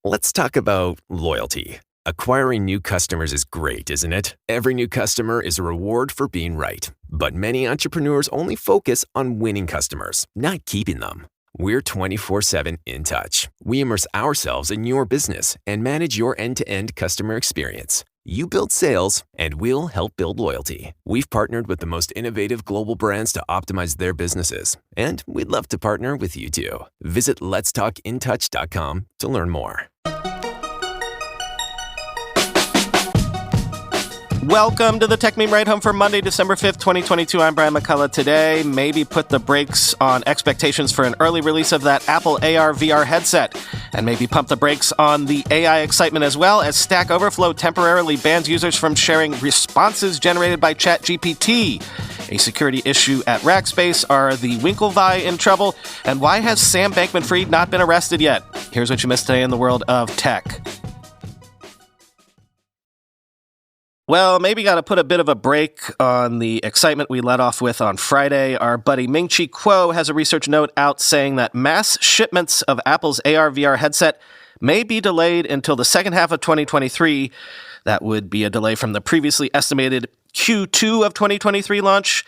Let's talk about loyalty. Acquiring new customers is great, isn't it? Every new customer is a reward for being right. But many entrepreneurs only focus on winning customers, not keeping them. We're 24/7 in touch. We immerse ourselves in your business and manage your end-to-end customer experience. You build sales, and we'll help build loyalty. We've partnered with the most innovative global brands to optimize their businesses, and we'd love to partner with you too. Visit letstalkintouch.com to learn more. Welcome to the Techmeme Ride Home for Monday, December 5th, 2022. I'm Brian McCullough. Today, maybe put the brakes on expectations for an early release of that Apple AR/VR headset, and maybe pump the brakes on the AI excitement as well, as Stack Overflow temporarily bans users from sharing responses generated by ChatGPT. A security issue at Rackspace. Are the Winkivii in trouble? And why has Sam Bankman Fried not been arrested yet? Here's what you missed today in the world of tech. Well, maybe got to put a bit of a break on the excitement we let off with on Friday. Our buddy Ming-Chi Kuo has a research note out saying that mass shipments of Apple's AR/VR headset may be delayed until the second half of 2023. That would be a delay from the previously estimated Q2 of 2023 launch.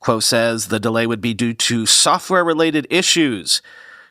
Kuo says the delay would be due to software-related issues.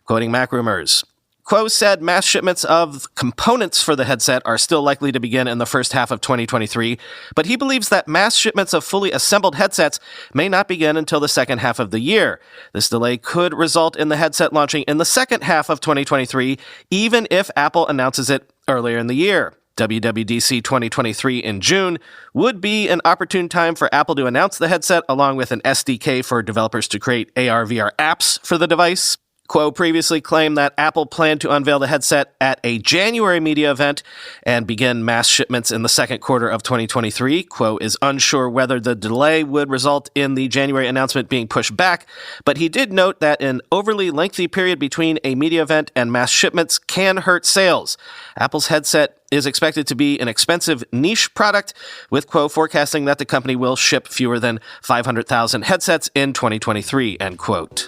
Quoting MacRumors, Kuo said mass shipments of components for the headset are still likely to begin in the first half of 2023, but he believes that mass shipments of fully assembled headsets may not begin until the second half of the year. This delay could result in the headset launching in the second half of 2023, even if Apple announces it earlier in the year. WWDC 2023 in June would be an opportune time for Apple to announce the headset, along with an SDK for developers to create AR/VR apps for the device. Kuo previously claimed that Apple planned to unveil the headset at a January media event and begin mass shipments in the second quarter of 2023. Kuo is unsure whether the delay would result in the January announcement being pushed back, but he did note that an overly lengthy period between a media event and mass shipments can hurt sales. Apple's headset is expected to be an expensive niche product, with Kuo forecasting that the company will ship fewer than 500,000 headsets in 2023, end quote.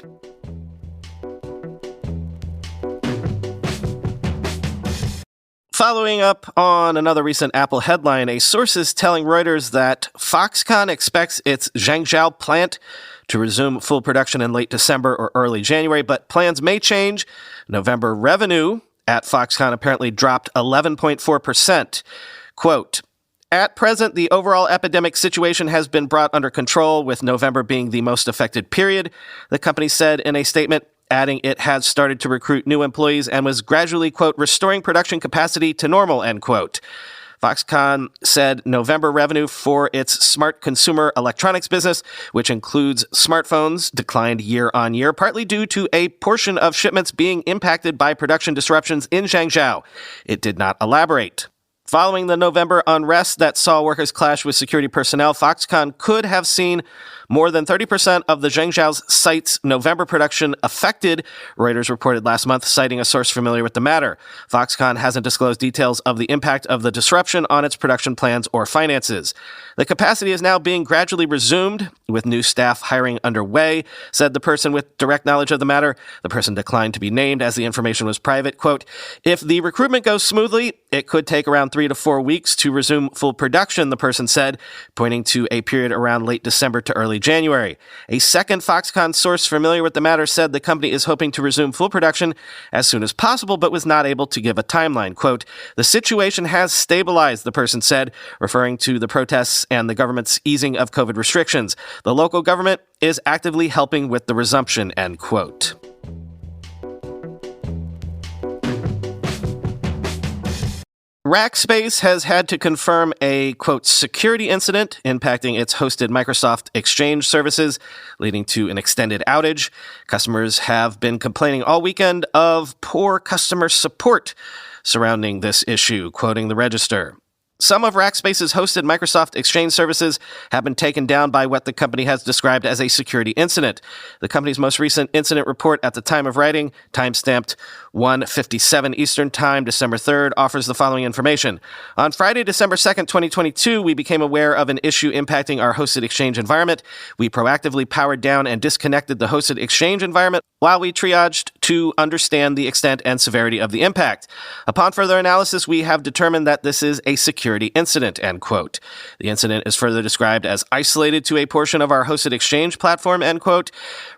Following up on another recent Apple headline, a source is telling Reuters that Foxconn expects its Zhengzhou plant to resume full production in late December or early January, but plans may change. November revenue at Foxconn apparently dropped 11.4%. Quote, "At present, the overall epidemic situation has been brought under control, with November being the most affected period," the company said in a statement, adding it has started to recruit new employees and was gradually, quote, "restoring production capacity to normal," end quote. Foxconn said November revenue for its smart consumer electronics business, which includes smartphones, declined year on year, partly due to a portion of shipments being impacted by production disruptions in Zhengzhou. It did not elaborate. Following the November unrest that saw workers clash with security personnel, Foxconn could have seen more than 30% of the Zhengzhou's site's November production affected, Reuters reported last month, citing a source familiar with the matter. Foxconn hasn't disclosed details of the impact of the disruption on its production plans or finances. The capacity is now being gradually resumed, with new staff hiring underway, said the person with direct knowledge of the matter. The person declined to be named as the information was private. Quote, "If the recruitment goes smoothly, it could take around 3 to 4 weeks to resume full production," the person said, pointing to a period around late December to early January. A second Foxconn source familiar with the matter said the company is hoping to resume full production as soon as possible, but was not able to give a timeline. Quote, "The situation has stabilized," the person said, referring to the protests and the government's easing of COVID restrictions. "The local government is actively helping with the resumption," end quote. Rackspace has had to confirm a, quote, "security incident impacting its hosted Microsoft Exchange services, leading to an extended outage. Customers have been complaining all weekend of poor customer support surrounding this issue," quoting the Register. Some of Rackspace's hosted Microsoft Exchange services have been taken down by what the company has described as a security incident. The company's most recent incident report at the time of writing, timestamped 1:57 Eastern Time, December 3rd, offers the following information. On Friday, December 2nd, 2022, we became aware of an issue impacting our hosted Exchange environment. We proactively powered down and disconnected the hosted Exchange environment while we triaged to understand the extent and severity of the impact. Upon further analysis, we have determined that this is a security incident, end quote. The incident is further described as isolated to a portion of our hosted exchange platform, end quote.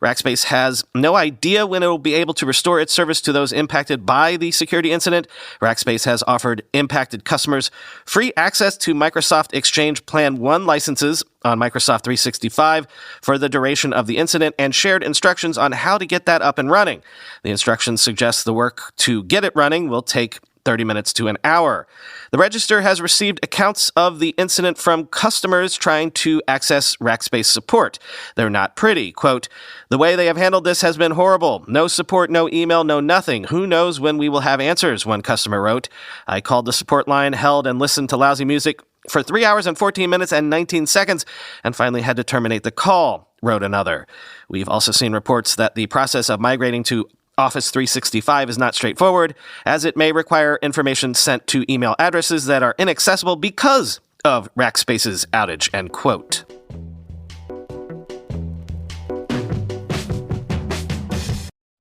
Rackspace has no idea when it will be able to restore its service to those impacted by the security incident. Rackspace has offered impacted customers free access to Microsoft Exchange Plan 1 licenses on Microsoft 365 for the duration of the incident and shared instructions on how to get that up and running. The instructions suggest the work to get it running will take 30 minutes to an hour. The Register has received accounts of the incident from customers trying to access Rackspace support. They're not pretty. Quote, "The way they have handled this has been horrible. No support, no email, no nothing. Who knows when we will have answers," one customer wrote. "I called the support line, held and listened to lousy music for 3 hours and 14 minutes and 19 seconds, and finally had to terminate the call," wrote another. We've also seen reports that the process of migrating to Office 365 is not straightforward, as it may require information sent to email addresses that are inaccessible because of Rackspace's outage, end quote.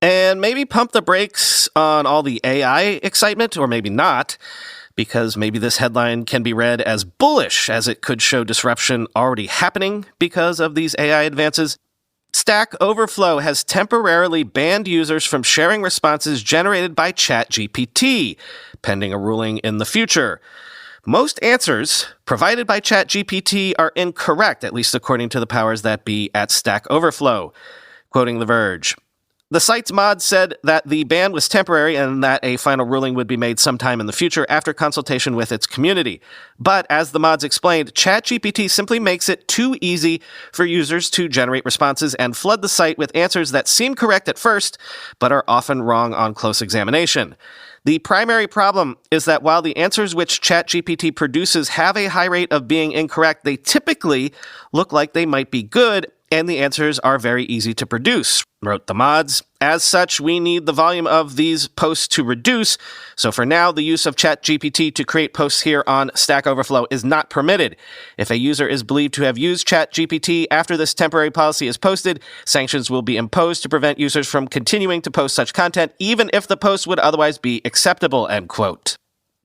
And maybe pump the brakes on all the AI excitement, or maybe not, because maybe this headline can be read as bullish, as it could show disruption already happening because of these AI advances. Stack Overflow has temporarily banned users from sharing responses generated by ChatGPT, pending a ruling in the future. Most answers provided by ChatGPT are incorrect, at least according to the powers that be at Stack Overflow. Quoting The Verge, "The site's mod said that the ban was temporary and that a final ruling would be made sometime in the future after consultation with its community. But as the mods explained, ChatGPT simply makes it too easy for users to generate responses and flood the site with answers that seem correct at first, but are often wrong on close examination. The primary problem is that while the answers which ChatGPT produces have a high rate of being incorrect, they typically look like they might be good, and the answers are very easy to produce," wrote the mods. "As such, we need the volume of these posts to reduce, so for now, the use of ChatGPT to create posts here on Stack Overflow is not permitted. If a user is believed to have used ChatGPT after this temporary policy is posted, sanctions will be imposed to prevent users from continuing to post such content, even if the post would otherwise be acceptable," end quote.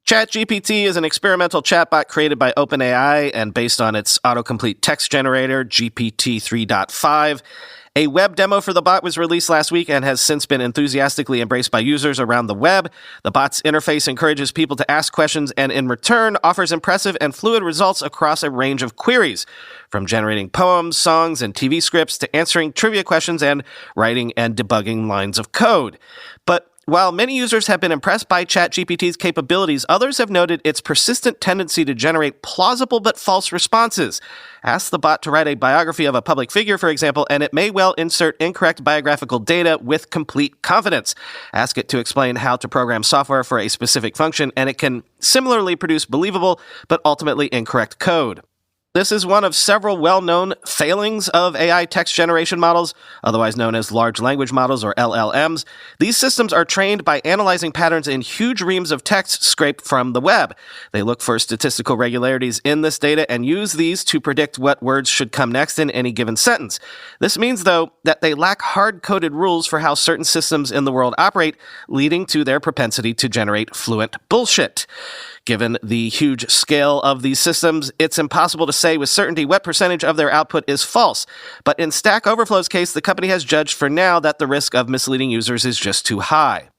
ChatGPT is an experimental chatbot created by OpenAI and based on its autocomplete text generator, GPT 3.5. A web demo for the bot was released last week and has since been enthusiastically embraced by users around the web. The bot's interface encourages people to ask questions and, in return, offers impressive and fluid results across a range of queries, from generating poems, songs, and TV scripts to answering trivia questions and writing and debugging lines of code. But while many users have been impressed by ChatGPT's capabilities, others have noted its persistent tendency to generate plausible but false responses. Ask the bot to write a biography of a public figure, for example, and it may well insert incorrect biographical data with complete confidence. Ask it to explain how to program software for a specific function, and it can similarly produce believable but ultimately incorrect code. This is one of several well-known failings of AI text generation models, otherwise known as large language models or LLMs. These systems are trained by analyzing patterns in huge reams of text scraped from the web. They look for statistical regularities in this data and use these to predict what words should come next in any given sentence. This means, though, that they lack hard-coded rules for how certain systems in the world operate, leading to their propensity to generate fluent bullshit. Given the huge scale of these systems, it's impossible to say with certainty what percentage of their output is false. But in Stack Overflow's case, the company has judged for now that the risk of misleading users is just too high.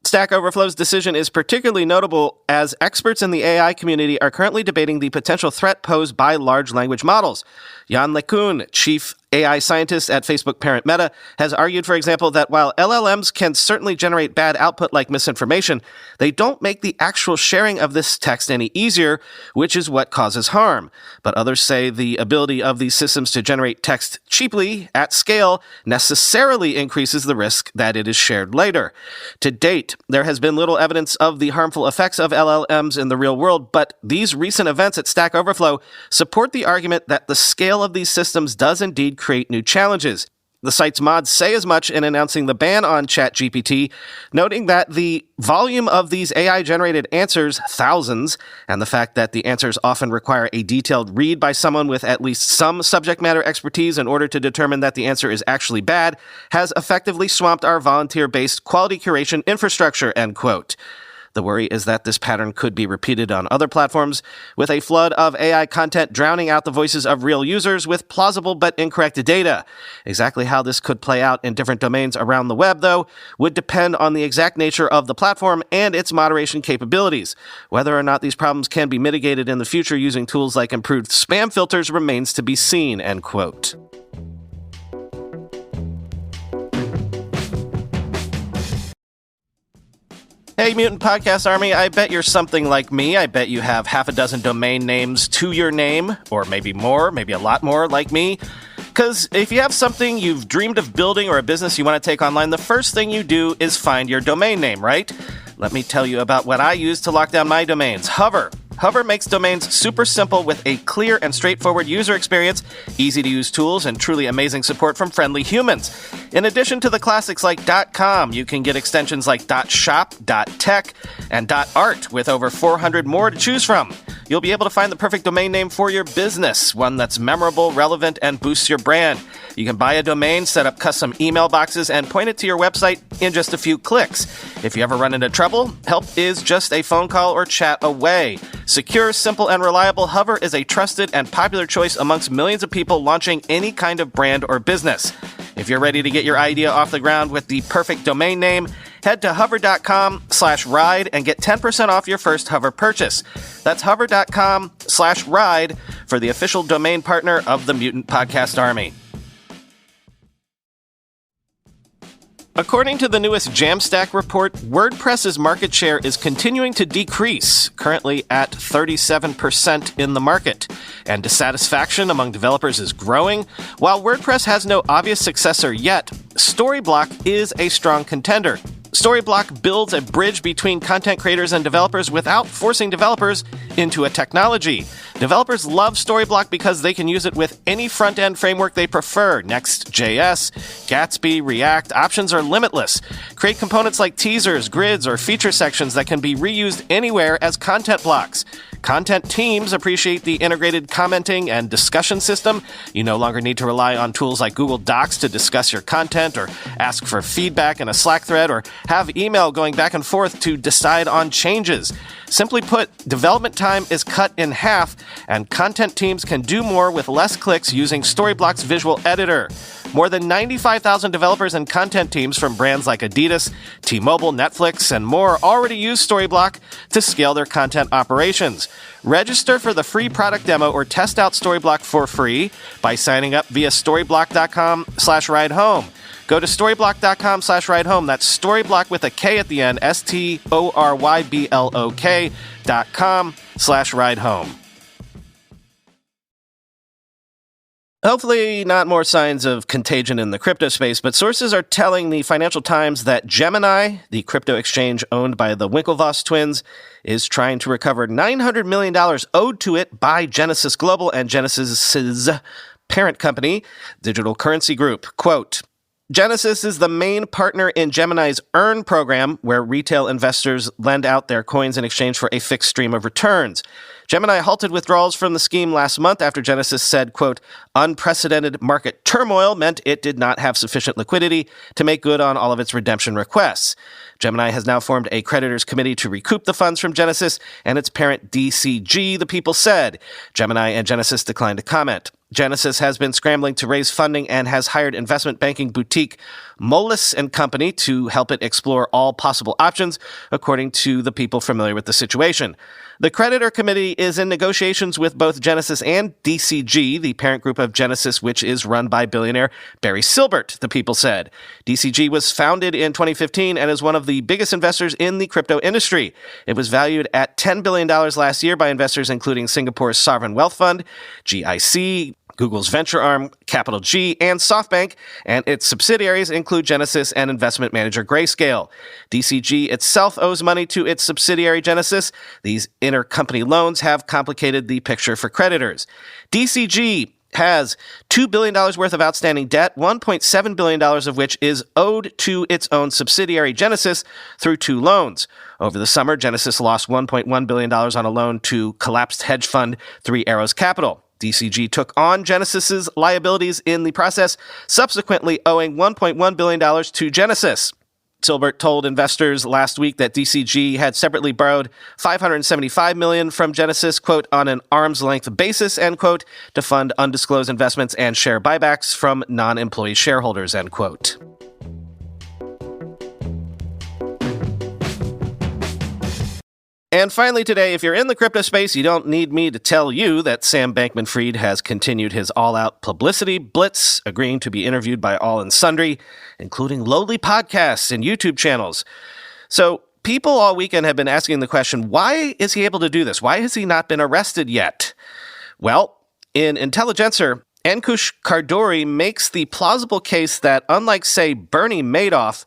Stack Overflow's decision is particularly notable as experts in the AI community are currently debating the potential threat posed by large language models. Jan LeCun, chief AI scientist at Facebook parent Meta, has argued, for example, that while LLMs can certainly generate bad output like misinformation, they don't make the actual sharing of this text any easier, which is what causes harm. But others say the ability of these systems to generate text cheaply, at scale, necessarily increases the risk that it is shared later. To date, there has been little evidence of the harmful effects of LLMs in the real world, but these recent events at Stack Overflow support the argument that the scale of these systems does indeed create new challenges. The site's mods say as much in announcing the ban on ChatGPT, noting that the volume of these AI-generated answers, thousands, and the fact that the answers often require a detailed read by someone with at least some subject matter expertise in order to determine that the answer is actually bad, has effectively swamped our volunteer-based quality curation infrastructure, end quote. The worry is that this pattern could be repeated on other platforms, with a flood of AI content drowning out the voices of real users with plausible but incorrect data. Exactly how this could play out in different domains around the web, though, would depend on the exact nature of the platform and its moderation capabilities. Whether or not these problems can be mitigated in the future using tools like improved spam filters remains to be seen, end quote. Hey, Mutant Podcast Army, I bet you're something like me. I bet you have half a dozen domain names to your name, or maybe more, maybe a lot more like me. Because if you have something you've dreamed of building or a business you want to take online, the first thing you do is find your domain name, right? Let me tell you about what I use to lock down my domains. Hover. Hover makes domains super simple with a clear and straightforward user experience, easy-to-use tools, and truly amazing support from friendly humans. In addition to the classics like .com, you can get extensions like .shop, .tech, and .art with over 400 more to choose from. You'll be able to find the perfect domain name for your business, one that's memorable, relevant, and boosts your brand. You can buy a domain, set up custom email boxes, and point it to your website in just a few clicks. If you ever run into trouble, help is just a phone call or chat away. Secure, simple, and reliable, Hover is a trusted and popular choice amongst millions of people launching any kind of brand or business. If you're ready to get your idea off the ground with the perfect domain name, head to hover.com/ride and get 10% off your first Hover purchase. That's hover.com/ride for the official domain partner of the Mutant Podcast Army. According to the newest Jamstack report, WordPress's market share is continuing to decrease, currently at 37% in the market, and dissatisfaction among developers is growing. While WordPress has no obvious successor yet, Storyblock is a strong contender. Storyblock builds a bridge between content creators and developers without forcing developers into a technology. Developers love Storyblock because they can use it with any front-end framework they prefer. Next.js, Gatsby, React, options are limitless. Create components like teasers, grids, or feature sections that can be reused anywhere as content blocks. Content teams appreciate the integrated commenting and discussion system. You no longer need to rely on tools like Google Docs to discuss your content or ask for feedback in a Slack thread or have email going back and forth to decide on changes. Simply put, development time is cut in half, and content teams can do more with less clicks using Storyblock's visual editor. More than 95,000 developers and content teams from brands like Adidas, T-Mobile, Netflix, and more already use Storyblock to scale their content operations. Register for the free product demo or test out Storyblock for free by signing up via storyblock.com/ridehome. Go to storyblock.com/ridehome. That's Storyblock with a K at the end, STORYBLOK.com/ridehome. Hopefully not more signs of contagion in the crypto space, but sources are telling the Financial Times that Gemini, the crypto exchange owned by the Winkivii twins, is trying to recover $900 million owed to it by Genesis Global and Genesis's parent company, Digital Currency Group. Quote, Genesis is the main partner in Gemini's Earn program, where retail investors lend out their coins in exchange for a fixed stream of returns. Gemini halted withdrawals from the scheme last month after Genesis said, quote, unprecedented market turmoil meant it did not have sufficient liquidity to make good on all of its redemption requests. Gemini has now formed a creditors committee to recoup the funds from Genesis and its parent DCG, the People said. Gemini and Genesis declined to comment. Genesis has been scrambling to raise funding and has hired investment banking boutique Moelis & Company to help it explore all possible options, according to the people familiar with the situation. The creditor committee is in negotiations with both Genesis and DCG, the parent group of Genesis, which is run by billionaire Barry Silbert, the People said. DCG was founded in 2015 and is one of the biggest investors in the crypto industry. It was valued at $10 billion last year by investors including Singapore's Sovereign Wealth Fund, GIC, Google's venture arm, Capital G, and SoftBank, and its subsidiaries include Genesis and investment manager Grayscale. DCG itself owes money to its subsidiary Genesis. These intercompany loans have complicated the picture for creditors. DCG has $2 billion worth of outstanding debt, $1.7 billion of which is owed to its own subsidiary Genesis through 2 loans. Over the summer, Genesis lost $1.1 billion on a loan to collapsed hedge fund Three Arrows Capital. DCG took on Genesis's liabilities in the process, subsequently owing $1.1 billion to Genesis. Silbert told investors last week that DCG had separately borrowed $575 million from Genesis, quote, on an arm's-length basis, end quote, to fund undisclosed investments and share buybacks from non-employee shareholders, end quote. And finally today, if you're in the crypto space, you don't need me to tell you that Sam Bankman Fried has continued his all-out publicity blitz, agreeing to be interviewed by all and sundry, including lowly podcasts and YouTube channels. So people all weekend have been asking the question, why is he able to do this? Why has he not been arrested yet? Well, in Intelligencer, Ankush Kardori makes the plausible case that, unlike, say, Bernie Madoff,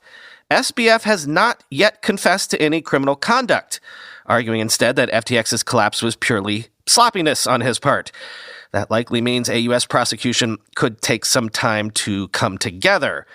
SBF has not yet confessed to any criminal conduct, arguing instead that FTX's collapse was purely sloppiness on his part. That likely means a U.S. prosecution could take some time to come together.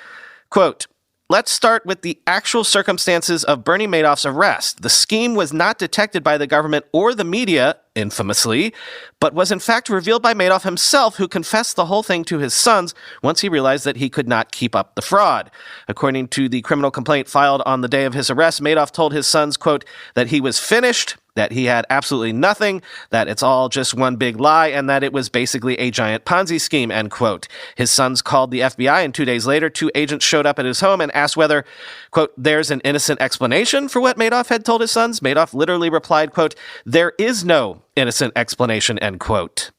Quote, let's start with the actual circumstances of Bernie Madoff's arrest. The scheme was not detected by the government or the media, infamously, but was in fact revealed by Madoff himself, who confessed the whole thing to his sons once he realized that he could not keep up the fraud. According to the criminal complaint filed on the day of his arrest, Madoff told his sons, quote, that he was finished, that he had absolutely nothing, that it's all just one big lie, and that it was basically a giant Ponzi scheme, end quote. His sons called the FBI, and 2 days later, 2 agents showed up at his home and asked whether, quote, there's an innocent explanation for what Madoff had told his sons. Madoff literally replied, quote, there is no innocent explanation, end quote.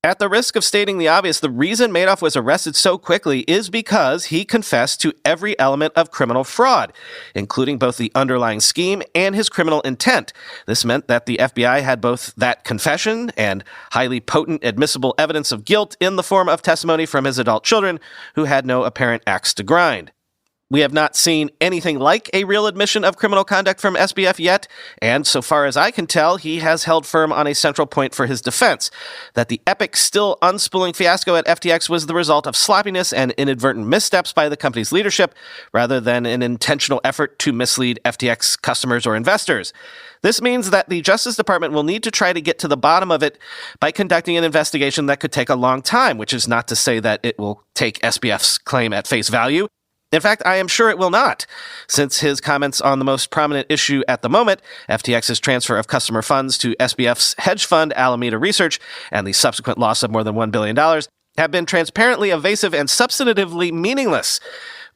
At the risk of stating the obvious, the reason Madoff was arrested so quickly is because he confessed to every element of criminal fraud, including both the underlying scheme and his criminal intent. This meant that the FBI had both that confession and highly potent admissible evidence of guilt in the form of testimony from his adult children who had no apparent axe to grind. We have not seen anything like a real admission of criminal conduct from SBF yet, and so far as I can tell, he has held firm on a central point for his defense, that the epic, still unspooling fiasco at FTX was the result of sloppiness and inadvertent missteps by the company's leadership, rather than an intentional effort to mislead FTX customers or investors. This means that the Justice Department will need to try to get to the bottom of it by conducting an investigation that could take a long time, which is not to say that it will take SBF's claim at face value. In fact, I am sure it will not, since his comments on the most prominent issue at the moment, FTX's transfer of customer funds to SBF's hedge fund, Alameda Research, and the subsequent loss of more than $1 billion, have been transparently evasive and substantively meaningless.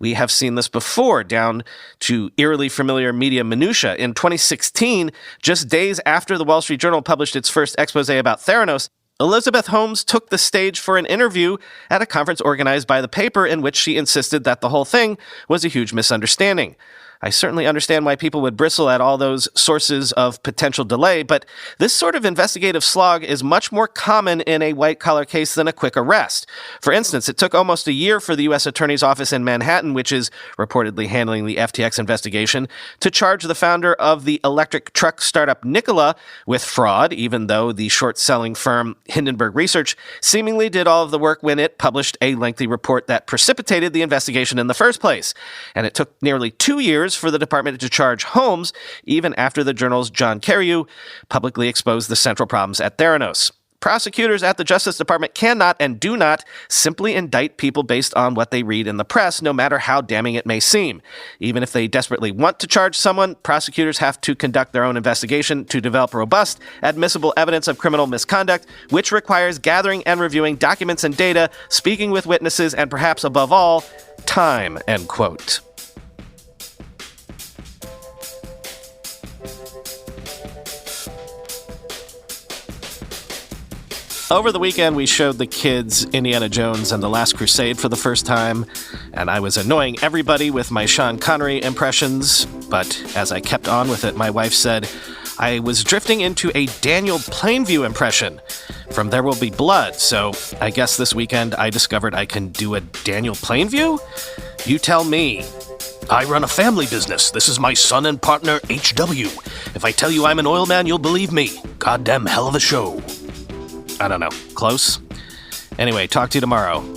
We have seen this before, down to eerily familiar media minutia. In 2016, just days after the Wall Street Journal published its first expose about Theranos, Elizabeth Holmes took the stage for an interview at a conference organized by the paper in which she insisted that the whole thing was a huge misunderstanding. I certainly understand why people would bristle at all those sources of potential delay, but this sort of investigative slog is much more common in a white-collar case than a quick arrest. For instance, it took almost a year for the U.S. Attorney's Office in Manhattan, which is reportedly handling the FTX investigation, to charge the founder of the electric truck startup Nikola with fraud, even though the short-selling firm Hindenburg Research seemingly did all of the work when it published a lengthy report that precipitated the investigation in the first place. And it took nearly 2 years for the department to charge Holmes, even after the journal's John Carreyrou publicly exposed the central problems at Theranos. Prosecutors at the Justice Department cannot and do not simply indict people based on what they read in the press, no matter how damning it may seem. Even if they desperately want to charge someone, prosecutors have to conduct their own investigation to develop robust, admissible evidence of criminal misconduct, which requires gathering and reviewing documents and data, speaking with witnesses, and perhaps above all, time, end quote. Over the weekend, we showed the kids Indiana Jones and the Last Crusade for the first time, and I was annoying everybody with my Sean Connery impressions, but as I kept on with it, my wife said I was drifting into a Daniel Plainview impression from There Will Be Blood, so I guess this weekend I discovered I can do a Daniel Plainview? You tell me. I run a family business. This is my son and partner, HW. If I tell you I'm an oil man, you'll believe me. Goddamn hell of a show. I don't know. Close? Anyway, talk to you tomorrow.